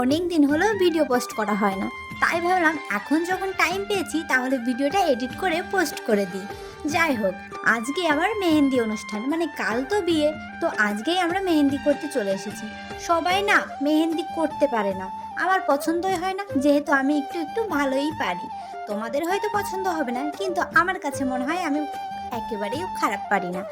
অনেক দিন হলো ভিডিও পোস্ট করা হয় না, তাই ভাবলাম এখন যখন টাইম পেয়েছি তাহলে ভিডিওটা এডিট করে পোস্ট করে দিই। যাই হোক, আজকে আমার মেহেন্দি অনুষ্ঠান, মানে কাল তো বিয়ে, তো আজকেই আমরা মেহেন্দি করতে চলে এসেছি। সবাই না মেহেন্দি করতে পারে না, আমার পছন্দই হয় না, যেহেতু আমি একটু একটু ভালোই পারি। তোমাদের হয়তো পছন্দ হবে না, কিন্তু আমার কাছে মনে হয় আমি একেবারেই খারাপ পারি না।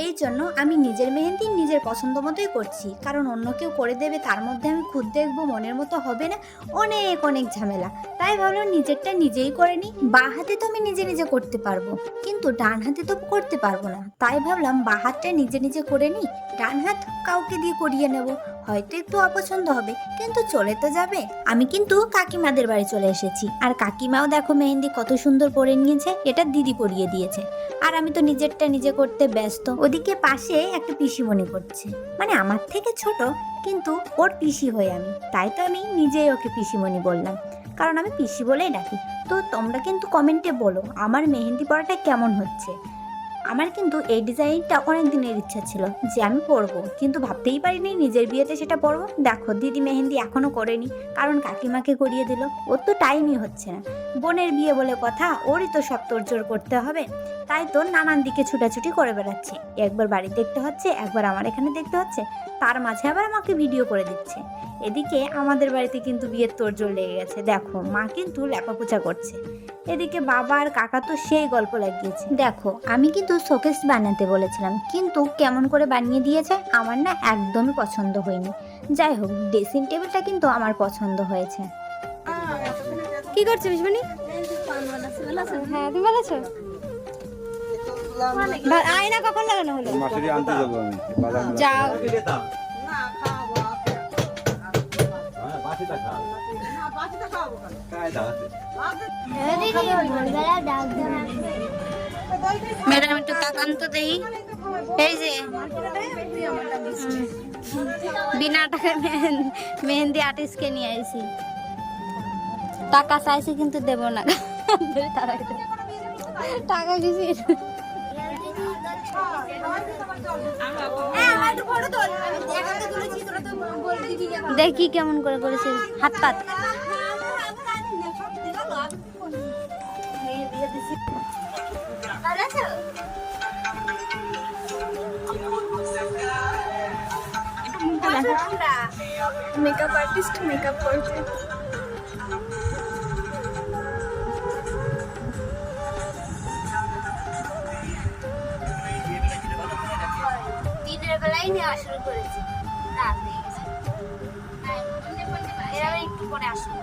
এই জন্য আমি নিজের মেহেন্দি নিজের পছন্দ মতোই করছি, কারণ অন্য কেউ করে দেবে তার মধ্যে আমি খুদ দেখবো, মনের মতো হবে না, অনেক অনেক ঝামেলা। তাই ভাবলাম নিজেরটা নিজেই করে নিই। বাঁ হাতে তো আমি নিজে নিজে করতে পারবো, কিন্তু ডান হাতে তো করতে পারবো না, তাই ভাবলাম বাঁ হাতটা নিজে নিজে করে নিই, ডান হাত কাউকে দিয়ে করিয়ে নেব। হয়তো একটু অপছন্দ হবে, কিন্তু চলে তো যাবে। আমি কিন্তু কাকিমাদের বাড়ি চলে এসেছি, আর কাকিমাও দেখো মেহেন্দি কত সুন্দর পরে নিয়েছে, এটা দিদি পরিয়ে দিয়েছে। আর আমি তো নিজেরটা নিজে করতে ব্যস্ত। ওদিকে পাশে একটা পিসিমণি করছে, মানে আমার থেকে ছোট, কিন্তু ওর পিসি হয়ে আমি, তাই তো আমি নিজেই ওকে পিসিমণি বললাম, কারণ আমি পিসি বলেই ডাকি। তো তোমরা কিন্তু কমেন্টে বলো আমার মেহেন্দি পরাটা কেমন হচ্ছে। আমার কিন্তু এই ডিজাইনটা অনেক দিনের ইচ্ছা ছিল যে আমি পরবো, কিন্তু ভাবতেই পারিনি নিজের বিয়েতে সেটা পরবো। দেখো দিদি মেহেন্দি এখনো করেনি, কারণ কাকিমাকে করিয়ে দিল, ওর তো টাইমই হচ্ছে না। বোনের বিয়ে বলে কথা, ওরই তো সব তোড়জোড় করতে হবে, তাই তো নানান দিকে ছুটাছুটি করে বেড়াচ্ছে। একবার বাড়ি দেখতে হচ্ছে, একবার আমার এখানে দেখতে হচ্ছে, তার মাঝে আবার আমাকে ভিডিও করে দিচ্ছে। এদিকে আমাদের বাড়িতে কিন্তু বিয়ের তোড়জোড় লেগে গেছে, দেখো মা কিন্তু লেপাপোছা করছে, এদিকে বাবা আর কাকা তো সেই গল্প লাগিয়েছে। দেখো আমি কিন্তু শোকেস বানাতে বলেছিলাম, কিন্তু কেমন করে বানিয়ে দিয়েছে, আমার না একদমই পছন্দ হয়নি। যাই হোক, ড্রেসিং টেবিলটা কিন্তু আমার পছন্দ হয়েছে। কি করছো বিশমণি? হ্যাঁ তুমি ভালো আছো? আয়না কখন লাগানো হলো? মাসুরি আনতে যাবো আমি, বাদাম যাও। ম্যাডাম একটু তাকান তো দেই। এই যে বিনা টাকায় মেহেন্দি আর্টিস্টকে নিয়ে আইছি, টাকা চাইছি কিন্তু দেব না, টাকা দিছি। দেখি কেমন করে করেছে হাত পাত। মেকআপ আর্টিস্ট মেকআপ করছে। দিনের বেলায় নেওয়া শুরু করেছি, রাত হয়ে গেছে, এরা একটু পরে আসবে।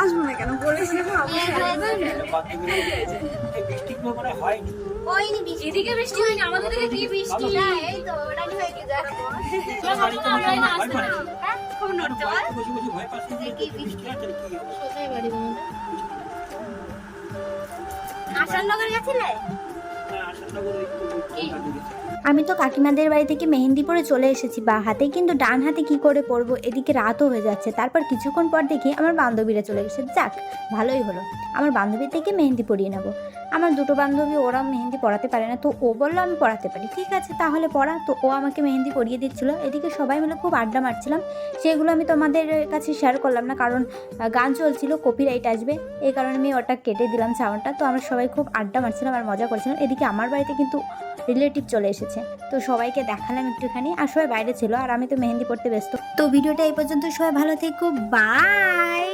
আসবো না কেন, বলেছি এদিকে বৃষ্টি হয়নি, আমাদের দিকে কি বৃষ্টি? এই তো ওটাই হয়ে গেছে। খুব নড়তে পারে কি বৃষ্টি কোথায় বাড়ি বন্ধু? আসাননগর গেছিলে? আমি তো কাকিমাদের বাড়ি থেকে মেহেন্দি পরে চলে এসেছি বা হাতে, কিন্তু ডান হাতে কি করে পরবো, এদিকে রাতও হয়ে যাচ্ছে। তারপর কিছুক্ষণ পর দেখি আমার বান্ধবীরা চলে গেছে, যাক ভালোই হলো, আমার বান্ধবী থেকে মেহেন্দি পরিয়ে নেবো। আমার দুটো বান্ধবী, ওরা মেহেন্দি পরাতে পারে না, তো ও বললো আমি পরাতে পারি, ঠিক আছে তাহলে পড়া। তো ও আমাকে মেহেন্দি পরিয়ে দিচ্ছিলো, এদিকে সবাই মিলে খুব আড্ডা মারছিলাম। সেগুলো আমি তোমাদের কাছে শেয়ার করলাম না, কারণ গান চলছিল, কপিরাইট আসবে, এই কারণে আমি ওটা কেটে দিলাম সাউন্ডটা। তো আমরা সবাই খুব আড্ডা মারছিলাম আর মজা করছিলাম। এদিকে আমার বাড়িতে কিন্তু রিলেটিভ চলে এসেছে, তো সবাইকে দেখালাম একটুখানি, আর সবাই বাইরে ছিল আর আমি তো মেহেন্দি পড়তে ব্যস্ত। তো ভিডিওটা এই পর্যন্ত, সবাই ভালো থেকো, বাই।